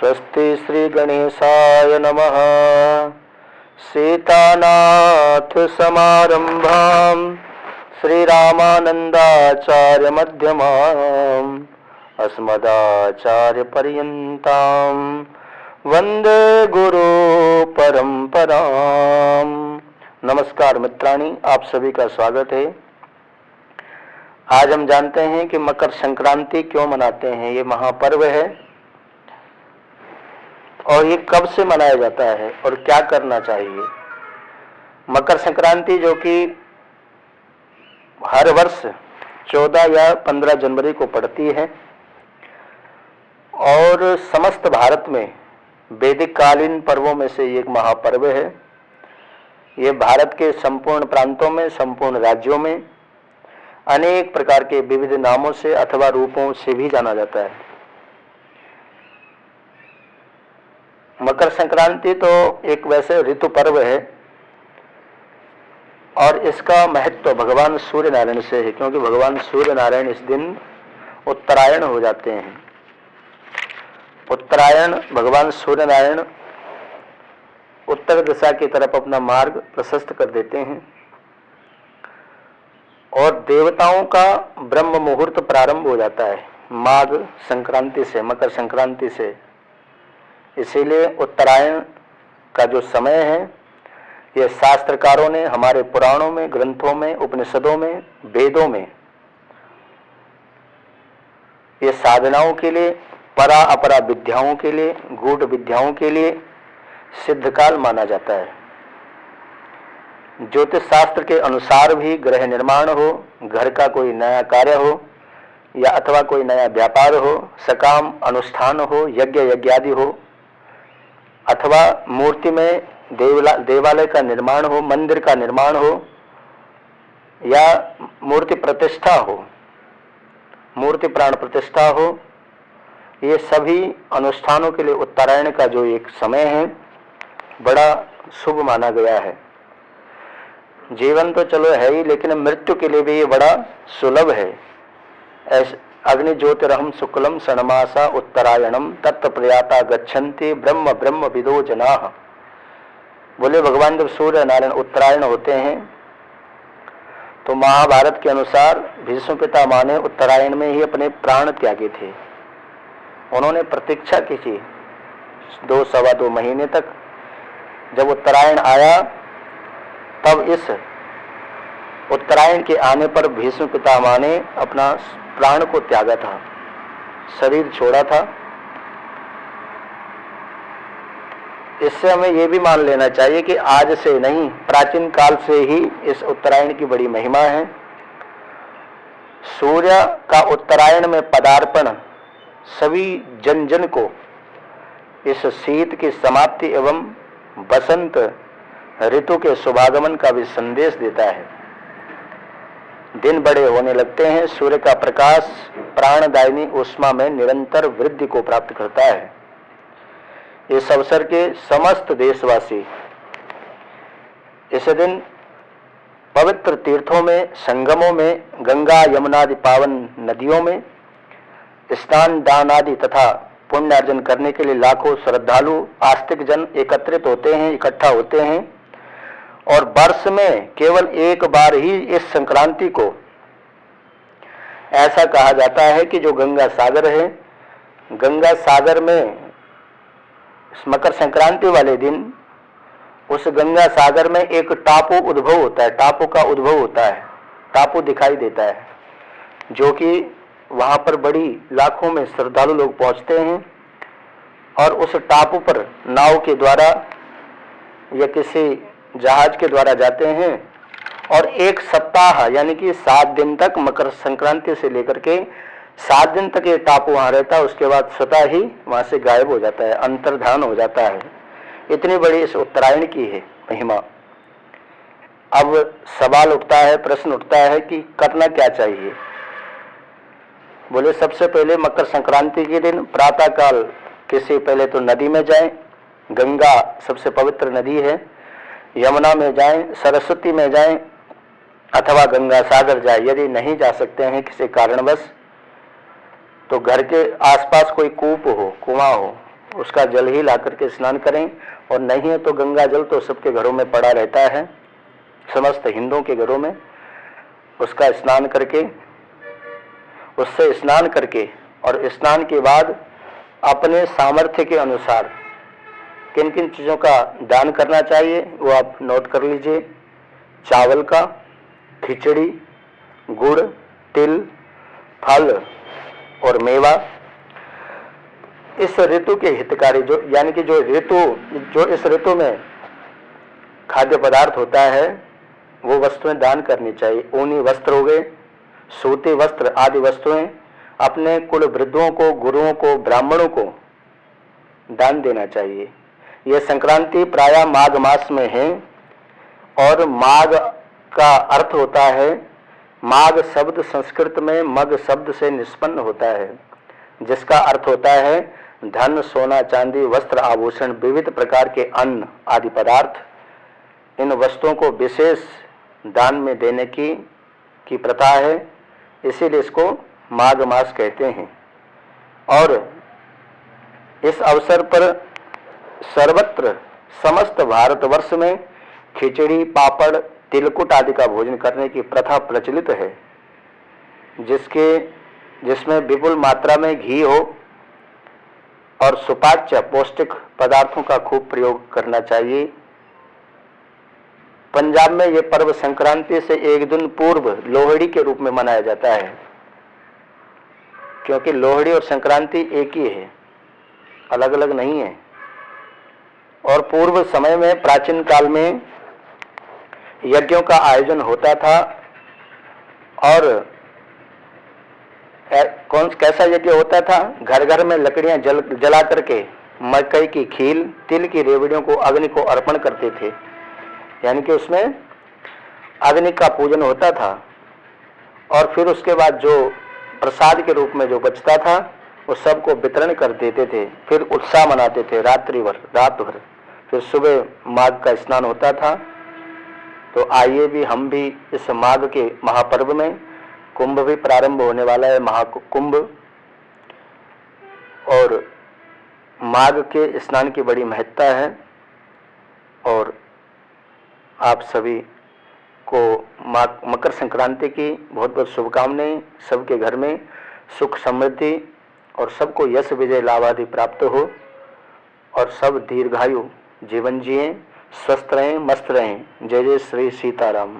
स्वस्ति श्री गणेशाय नमः। सीतानाथ समारंभां श्रीरामानंदाचार्य मध्यमाम् अस्मदाचार्य पर्यन्तां वंदे गुरु परंपरां। नमस्कार मित्राणि, आप सभी का स्वागत है। आज हम जानते हैं कि मकर संक्रांति क्यों मनाते हैं। ये महापर्व है और ये कब से मनाया जाता है और क्या करना चाहिए। मकर संक्रांति जो कि हर वर्ष 14 या 15 जनवरी को पड़ती है और समस्त भारत में वैदिक कालीन पर्वों में से एक महापर्व है। ये भारत के संपूर्ण प्रांतों में, संपूर्ण राज्यों में अनेक प्रकार के विविध नामों से अथवा रूपों से भी जाना जाता है। मकर संक्रांति तो एक वैसे ऋतु पर्व है और इसका महत्व भगवान सूर्य नारायण से है, क्योंकि भगवान सूर्य नारायण इस दिन उत्तरायण हो जाते हैं। उत्तरायण भगवान सूर्य नारायण उत्तर दिशा की तरफ अपना मार्ग प्रशस्त कर देते हैं और देवताओं का ब्रह्म मुहूर्त प्रारंभ हो जाता है माघ संक्रांति से, मकर संक्रांति से। इसीलिए उत्तरायण का जो समय है, यह शास्त्रकारों ने हमारे पुराणों में, ग्रंथों में, उपनिषदों में, वेदों में ये साधनाओं के लिए, परा अपरा विद्याओं के लिए, गूढ़ विद्याओं के लिए सिद्धकाल माना जाता है। ज्योतिष शास्त्र के अनुसार भी ग्रह निर्माण हो, घर का कोई नया कार्य हो या अथवा कोई नया व्यापार हो, सकाम अनुष्ठान हो, यज्ञ यज्ञादि हो, अथवा मूर्ति में देवालय का निर्माण हो, मंदिर का निर्माण हो या मूर्ति प्रतिष्ठा हो, मूर्ति प्राण प्रतिष्ठा हो, ये सभी अनुष्ठानों के लिए उत्तरायण का जो एक समय है बड़ा शुभ माना गया है। जीवन तो चलो है ही, लेकिन मृत्यु के लिए भी ये बड़ा सुलभ है। अग्नि ज्योतिरहम शुक्लम षण्मासा उत्तरायणम तत्त प्रयाता गच्छन्ति ब्रह्म ब्रह्म विदो जनाः। बोले भगवान जब सूर्य नारायण उत्तरायण होते हैं तो महाभारत के अनुसार भीष्म पितामह ने उत्तरायण में ही अपने प्राण त्यागे थे। उन्होंने प्रतीक्षा की थी 2 सवा 2 महीने तक। जब उत्तरायण आया तब इस उत्तरायण के आने पर भीष्म पितामह ने अपना प्राण को त्यागा था, शरीर छोड़ा था। इससे हमें यह भी मान लेना चाहिए कि आज से नहीं, प्राचीन काल से ही इस उत्तरायण की बड़ी महिमा है। सूर्य का उत्तरायण में पदार्पण सभी जन जन को इस शीत की समाप्ति एवं बसंत ऋतु के शुभागमन का भी संदेश देता है। दिन बड़े होने लगते हैं, सूर्य का प्रकाश प्राणदायिनी ऊष्मा में निरंतर वृद्धि को प्राप्त करता है। इस अवसर के समस्त देशवासी इस दिन पवित्र तीर्थों में, संगमों में, गंगा यमुना आदि पावन नदियों में स्नान दान आदि तथा पुण्यार्जन करने के लिए लाखों श्रद्धालु आस्तिक जन एकत्रित होते हैं, इकट्ठा होते हैं। और वर्ष में केवल एक बार ही इस संक्रांति को ऐसा कहा जाता है कि जो गंगा सागर है, गंगा सागर में मकर संक्रांति वाले दिन उस गंगा सागर में एक टापू उद्भव होता है, टापू का उद्भव होता है, टापू दिखाई देता है, जो कि वहां पर बड़ी लाखों में श्रद्धालु लोग पहुंचते हैं और उस टापू पर नाव के द्वारा या किसी जहाज के द्वारा जाते हैं और एक सप्ताह यानी कि 7 दिन तक, मकर संक्रांति से लेकर के 7 दिन तक ये टापू वहां रहता है। उसके बाद स्वतः ही वहां से गायब हो जाता है, अंतर्धान हो जाता है। इतनी बड़ी इस उत्तरायण की है महिमा। अब सवाल उठता है, प्रश्न उठता है कि करना क्या चाहिए। बोले सबसे पहले मकर संक्रांति के दिन प्रातः काल किसी पहले तो नदी में जाएं, गंगा सबसे पवित्र नदी है, यमुना में जाएं, सरस्वती में जाएं अथवा गंगा सागर जाए। यदि नहीं जा सकते हैं किसी कारणवश तो घर के आसपास कोई कूप हो, कुआं हो, उसका जल ही ला करके स्नान करें, और नहीं है तो गंगा जल तो सबके घरों में पड़ा रहता है, समस्त हिंदुओं के घरों में। उसका स्नान करके, उससे स्नान करके और स्नान के बाद अपने सामर्थ्य के अनुसार किन किन चीज़ों का दान करना चाहिए वो आप नोट कर लीजिए। चावल का, खिचड़ी, गुड़, तिल, फल और मेवा। इस ऋतु के हितकारी जो यानी कि जो इस ऋतु में खाद्य पदार्थ होता है वो वस्तुएं दान करनी चाहिए। ऊनी वस्त्र हो गए, सूती वस्त्र आदि वस्तुएं अपने कुल वृद्धों को, गुरुओं को, ब्राह्मणों को दान देना चाहिए। यह संक्रांति प्रायः माघ मास में है और माघ का अर्थ होता है, माघ शब्द संस्कृत में मग शब्द से निष्पन्न होता है, जिसका अर्थ होता है धन, सोना, चांदी, वस्त्र, आभूषण, विविध प्रकार के अन्न आदि पदार्थ। इन वस्तुओं को विशेष दान में देने की प्रथा है, इसीलिए इसको माघ मास कहते हैं। और इस अवसर पर सर्वत्र समस्त भारतवर्ष में खिचड़ी, पापड़, तिलकुट आदि का भोजन करने की प्रथा प्रचलित है, जिसमें विपुल मात्रा में घी हो और सुपाच्य पौष्टिक पदार्थों का खूब प्रयोग करना चाहिए। पंजाब में यह पर्व संक्रांति से एक दिन पूर्व लोहड़ी के रूप में मनाया जाता है, क्योंकि लोहड़ी और संक्रांति एक ही है, अलग अलग नहीं है। और पूर्व समय में, प्राचीन काल में यज्ञों का आयोजन होता था, और कैसा यज्ञ होता था? घर घर में लकड़ियां जला करके मकई की खील, तिल की रेवड़ियों को अग्नि को अर्पण करते थे, यानी कि उसमें अग्नि का पूजन होता था। और फिर उसके बाद जो प्रसाद के रूप में जो बचता था वो सबको वितरण कर देते थे। फिर उत्साह मनाते थे रात भर। फिर सुबह माघ का स्नान होता था। तो आइए भी हम भी इस माघ के महापर्व में, कुंभ भी प्रारंभ होने वाला है, महाकुंभ, और माघ के स्नान की बड़ी महत्ता है। और आप सभी को मकर संक्रांति की बहुत बहुत शुभकामनाएं। सबके घर में सुख समृद्धि और सबको यश विजय लाभ आदि प्राप्त हो, और सब दीर्घायु जीवन जिए, स्वस्थ रहें, मस्त रहें। जय जय श्री सीताराम।